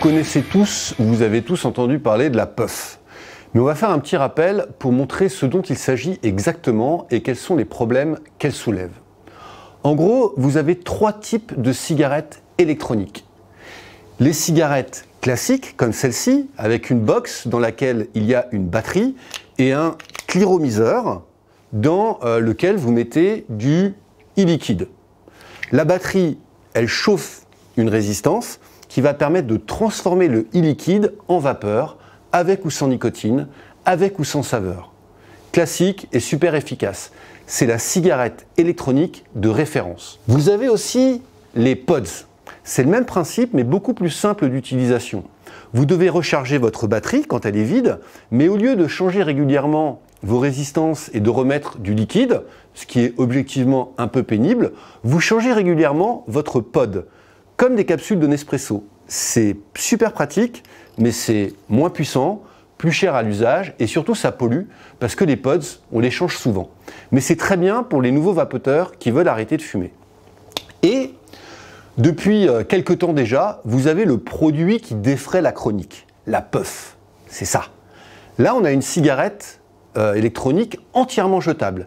connaissez tous, ou vous avez tous entendu parler de la puff. Mais on va faire un petit rappel pour montrer ce dont il s'agit exactement et quels sont les problèmes qu'elle soulève. En gros, vous avez trois types de cigarettes électroniques. Les cigarettes classiques, comme celle-ci, avec une box dans laquelle il y a une batterie et un cliromiseur dans lequel vous mettez du e-liquide. La batterie, elle chauffe une résistance qui va permettre de transformer le e-liquide en vapeur, avec ou sans nicotine, avec ou sans saveur. Classique et super efficace. C'est la cigarette électronique de référence. Vous avez aussi les pods. C'est le même principe, mais beaucoup plus simple d'utilisation. Vous devez recharger votre batterie quand elle est vide, mais au lieu de changer régulièrement vos résistances et de remettre du liquide, ce qui est objectivement un peu pénible, vous changez régulièrement votre pod, comme des capsules de Nespresso. C'est super pratique, mais c'est moins puissant, plus cher à l'usage et surtout ça pollue parce que les pods, on les change souvent. Mais c'est très bien pour les nouveaux vapoteurs qui veulent arrêter de fumer. Et depuis quelques temps déjà, vous avez le produit qui défraie la chronique, la puff. C'est ça. Là, on a une cigarette électronique entièrement jetable.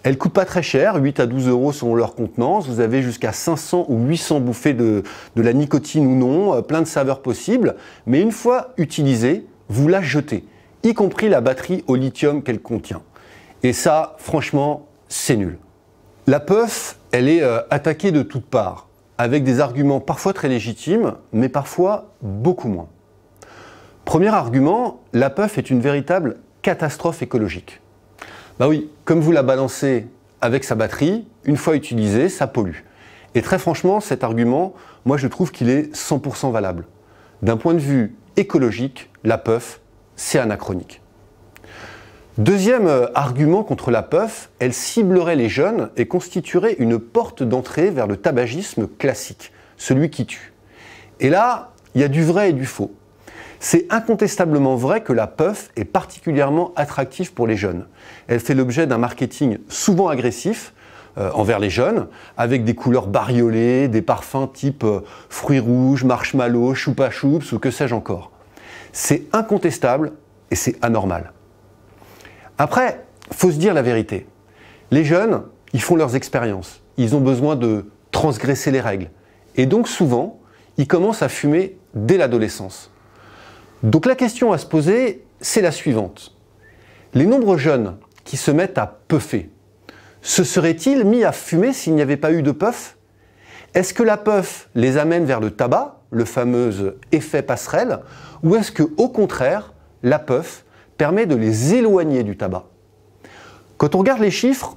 Elle ne coûte pas très cher, 8 à 12 € selon leur contenance. Vous avez jusqu'à 500 ou 800 bouffées de la nicotine ou non, plein de saveurs possibles. Mais une fois utilisée, vous la jetez, y compris la batterie au lithium qu'elle contient. Et ça, franchement, c'est nul. La puff, elle est attaquée de toutes parts, avec des arguments parfois très légitimes, mais parfois beaucoup moins. Premier argument, la puff est une véritable catastrophe écologique. Bah oui, comme vous la balancez avec sa batterie, une fois utilisée, ça pollue. Et très franchement, cet argument, moi je trouve qu'il est 100% valable. D'un point de vue écologique, la puff, c'est anachronique. Deuxième argument contre la puff, elle ciblerait les jeunes et constituerait une porte d'entrée vers le tabagisme classique, celui qui tue. Et là, il y a du vrai et du faux. C'est incontestablement vrai que la puff est particulièrement attractive pour les jeunes. Elle fait l'objet d'un marketing souvent agressif envers les jeunes, avec des couleurs bariolées, des parfums type fruits rouges, marshmallow, choupa choups ou que sais-je encore. C'est incontestable et c'est anormal. Après, il faut se dire la vérité. Les jeunes, ils font leurs expériences. Ils ont besoin de transgresser les règles. Et donc souvent, ils commencent à fumer dès l'adolescence. Donc la question à se poser, c'est la suivante. Les nombreux jeunes qui se mettent à puffer, se seraient-ils mis à fumer s'il n'y avait pas eu de puff? Est-ce que la puff les amène vers le tabac, le fameux effet passerelle, ou est-ce que, au contraire, la puff permet de les éloigner du tabac? Quand on regarde les chiffres,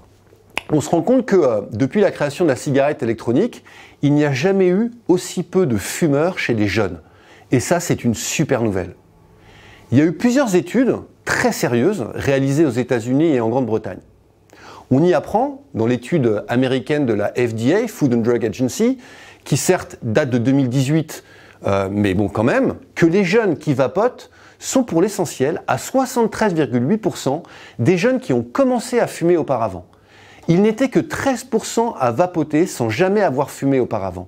on se rend compte que depuis la création de la cigarette électronique, il n'y a jamais eu aussi peu de fumeurs chez les jeunes. Et ça, c'est une super nouvelle. Il y a eu plusieurs études très sérieuses réalisées aux États-Unis et en Grande-Bretagne. On y apprend, dans l'étude américaine de la FDA, Food and Drug Agency, qui certes date de 2018, mais bon quand même, que les jeunes qui vapotent sont pour l'essentiel à 73,8% des jeunes qui ont commencé à fumer auparavant. Il n'était que 13% à vapoter sans jamais avoir fumé auparavant.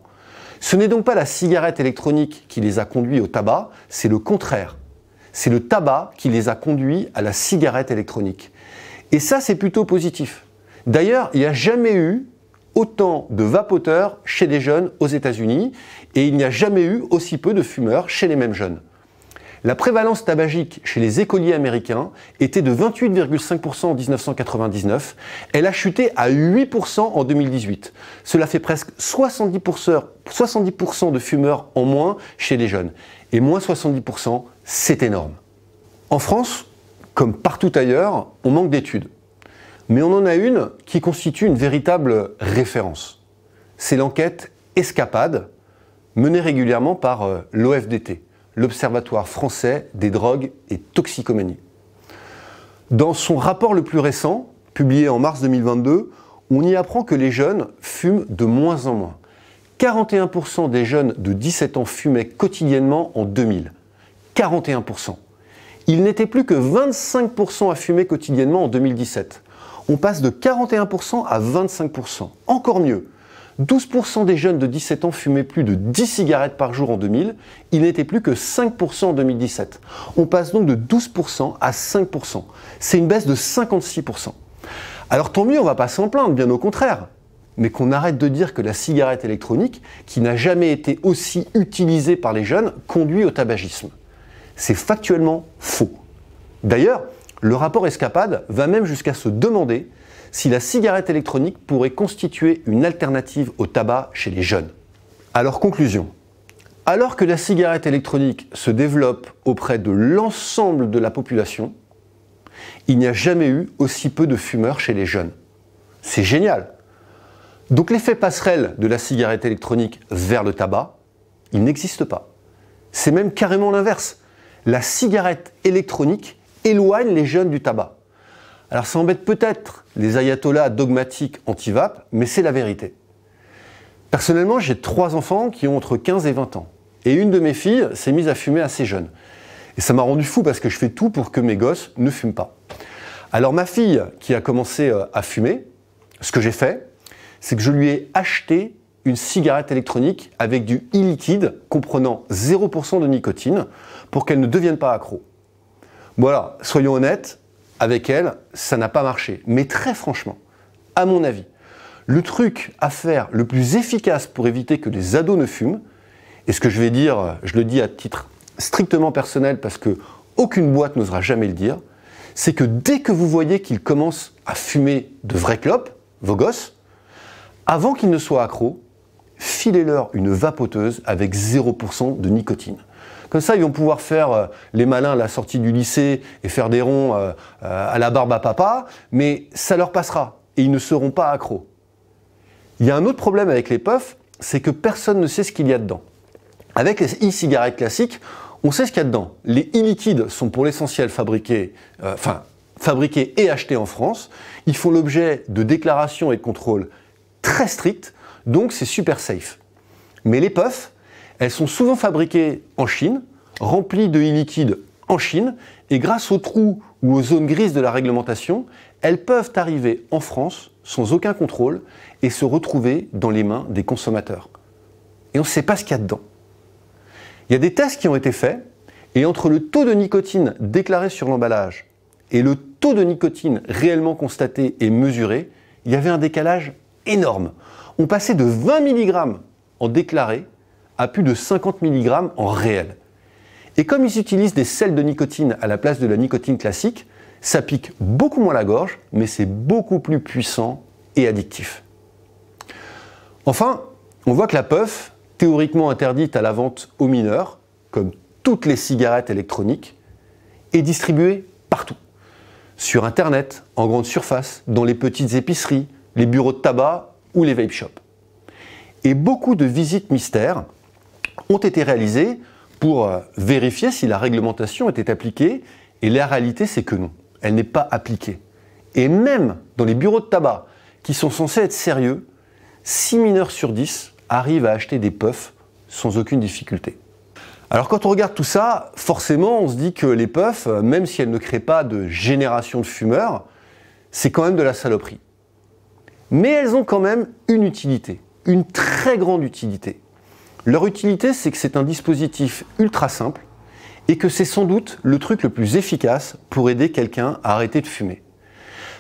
Ce n'est donc pas la cigarette électronique qui les a conduits au tabac, c'est le contraire. C'est le tabac qui les a conduits à la cigarette électronique. Et ça, c'est plutôt positif. D'ailleurs, il n'y a jamais eu autant de vapoteurs chez les jeunes aux États-Unis et il n'y a jamais eu aussi peu de fumeurs chez les mêmes jeunes. La prévalence tabagique chez les écoliers américains était de 28,5% en 1999. Elle a chuté à 8% en 2018. Cela fait presque 70% de fumeurs en moins chez les jeunes. Et moins 70%, c'est énorme. En France, comme partout ailleurs, on manque d'études. Mais on en a une qui constitue une véritable référence. C'est l'enquête Escapade, menée régulièrement par l'OFDT. L'Observatoire français des drogues et toxicomanie. Dans son rapport le plus récent, publié en mars 2022, on y apprend que les jeunes fument de moins en moins. 41% des jeunes de 17 ans fumaient quotidiennement en 2000. 41%. Il n'était plus que 25% à fumer quotidiennement en 2017. On passe de 41% à 25%. Encore mieux. 12% des jeunes de 17 ans fumaient plus de 10 cigarettes par jour en 2000, il n'était plus que 5% en 2017. On passe donc de 12% à 5%. C'est une baisse de 56%. Alors tant mieux, on ne va pas s'en plaindre, bien au contraire. Mais qu'on arrête de dire que la cigarette électronique, qui n'a jamais été aussi utilisée par les jeunes, conduit au tabagisme. C'est factuellement faux. D'ailleurs, le rapport Escapade va même jusqu'à se demander si la cigarette électronique pourrait constituer une alternative au tabac chez les jeunes. Alors conclusion, alors que la cigarette électronique se développe auprès de l'ensemble de la population, il n'y a jamais eu aussi peu de fumeurs chez les jeunes. C'est génial. Donc l'effet passerelle de la cigarette électronique vers le tabac, il n'existe pas. C'est même carrément l'inverse. La cigarette électronique éloigne les jeunes du tabac. Alors ça embête peut-être les ayatollahs dogmatiques anti-vape, mais c'est la vérité. Personnellement, j'ai 3 enfants qui ont entre 15 et 20 ans. Et une de mes filles s'est mise à fumer assez jeune. Et ça m'a rendu fou parce que je fais tout pour que mes gosses ne fument pas. Alors ma fille qui a commencé à fumer, ce que j'ai fait, c'est que je lui ai acheté une cigarette électronique avec du e-liquide comprenant 0% de nicotine pour qu'elle ne devienne pas accro. Voilà, soyons honnêtes, avec elle, ça n'a pas marché. Mais très franchement, à mon avis, le truc à faire le plus efficace pour éviter que les ados ne fument, et ce que je vais dire, je le dis à titre strictement personnel parce que aucune boîte n'osera jamais le dire, c'est que dès que vous voyez qu'ils commencent à fumer de vraies clopes, vos gosses, avant qu'ils ne soient accros, filez-leur une vapoteuse avec 0% de nicotine. Comme ça, ils vont pouvoir faire les malins à la sortie du lycée et faire des ronds à la barbe à papa, mais ça leur passera et ils ne seront pas accros. Il y a un autre problème avec les puffs, c'est que personne ne sait ce qu'il y a dedans. Avec les e-cigarettes classiques, on sait ce qu'il y a dedans. Les e-liquides sont pour l'essentiel fabriqués et achetés en France. Ils font l'objet de déclarations et de contrôles très stricts, donc c'est super safe. Mais les puffs, elles sont souvent fabriquées en Chine, remplies de e-liquide en Chine, et grâce aux trous ou aux zones grises de la réglementation, elles peuvent arriver en France sans aucun contrôle et se retrouver dans les mains des consommateurs. Et on ne sait pas ce qu'il y a dedans. Il y a des tests qui ont été faits, et entre le taux de nicotine déclaré sur l'emballage et le taux de nicotine réellement constaté et mesuré, il y avait un décalage énorme. On passait de 20 mg en déclaré à plus de 50 mg en réel. Et comme ils utilisent des sels de nicotine à la place de la nicotine classique, ça pique beaucoup moins la gorge, mais c'est beaucoup plus puissant et addictif. Enfin, on voit que la puff, théoriquement interdite à la vente aux mineurs, comme toutes les cigarettes électroniques, est distribuée partout. Sur Internet, en grande surface, dans les petites épiceries, les bureaux de tabac ou les vape shops. Et beaucoup de visites mystères ont été réalisées pour vérifier si la réglementation était appliquée, et la réalité c'est que non, elle n'est pas appliquée. Et même dans les bureaux de tabac, qui sont censés être sérieux, 6 mineurs sur 10 arrivent à acheter des puffs sans aucune difficulté. Alors quand on regarde tout ça, forcément on se dit que les puffs, même si elles ne créent pas de génération de fumeurs, c'est quand même de la saloperie. Mais elles ont quand même une utilité, une très grande utilité. Leur utilité, c'est que c'est un dispositif ultra simple et que c'est sans doute le truc le plus efficace pour aider quelqu'un à arrêter de fumer.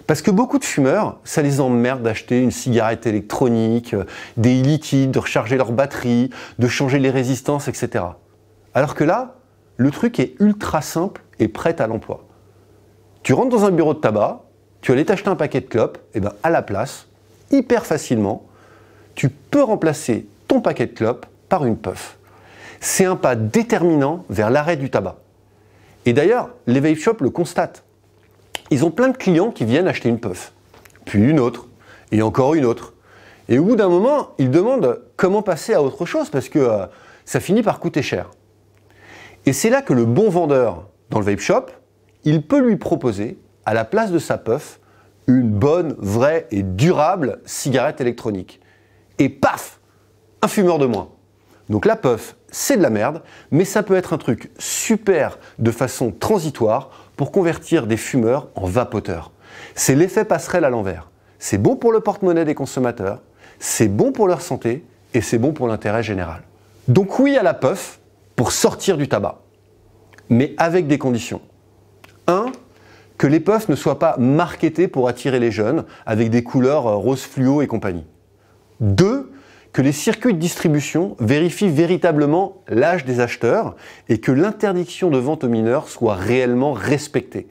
Parce que beaucoup de fumeurs, ça les emmerde d'acheter une cigarette électronique, des liquides, de recharger leur batterie, de changer les résistances, etc. Alors que là, le truc est ultra simple et prêt à l'emploi. Tu rentres dans un bureau de tabac, tu vas aller t'acheter un paquet de clopes, et bien à la place, hyper facilement, tu peux remplacer ton paquet de clopes par une puff. C'est un pas déterminant vers l'arrêt du tabac. Et d'ailleurs, les vape shops le constatent. Ils ont plein de clients qui viennent acheter une puff, puis une autre, et encore une autre. Et au bout d'un moment, ils demandent comment passer à autre chose parce que ça finit par coûter cher. Et c'est là que le bon vendeur dans le vape shop, il peut lui proposer, à la place de sa puff, une bonne, vraie et durable cigarette électronique. Et paf, un fumeur de moins. Donc la puff, c'est de la merde, mais ça peut être un truc super de façon transitoire pour convertir des fumeurs en vapoteurs. C'est l'effet passerelle à l'envers. C'est bon pour le porte-monnaie des consommateurs, c'est bon pour leur santé et c'est bon pour l'intérêt général. Donc oui à la puff pour sortir du tabac, mais avec des conditions. 1. Que les puffs ne soient pas marketés pour attirer les jeunes avec des couleurs rose fluo et compagnie. 2. Que les circuits de distribution vérifient véritablement l'âge des acheteurs et que l'interdiction de vente aux mineurs soit réellement respectée,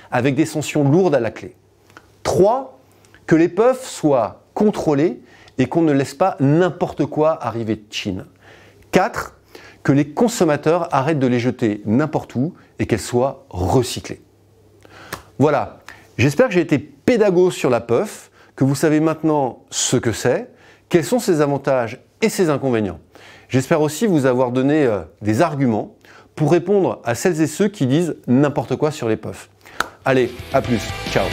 avec des sanctions lourdes à la clé. 3. Que les puffs soient contrôlés et qu'on ne laisse pas n'importe quoi arriver de Chine. 4. Que les consommateurs arrêtent de les jeter n'importe où et qu'elles soient recyclées. Voilà, j'espère que j'ai été pédago sur la puff, que vous savez maintenant ce que c'est, quels sont ses avantages et ses inconvénients. J'espère aussi vous avoir donné des arguments pour répondre à celles et ceux qui disent n'importe quoi sur les puffs. Allez, à plus, ciao.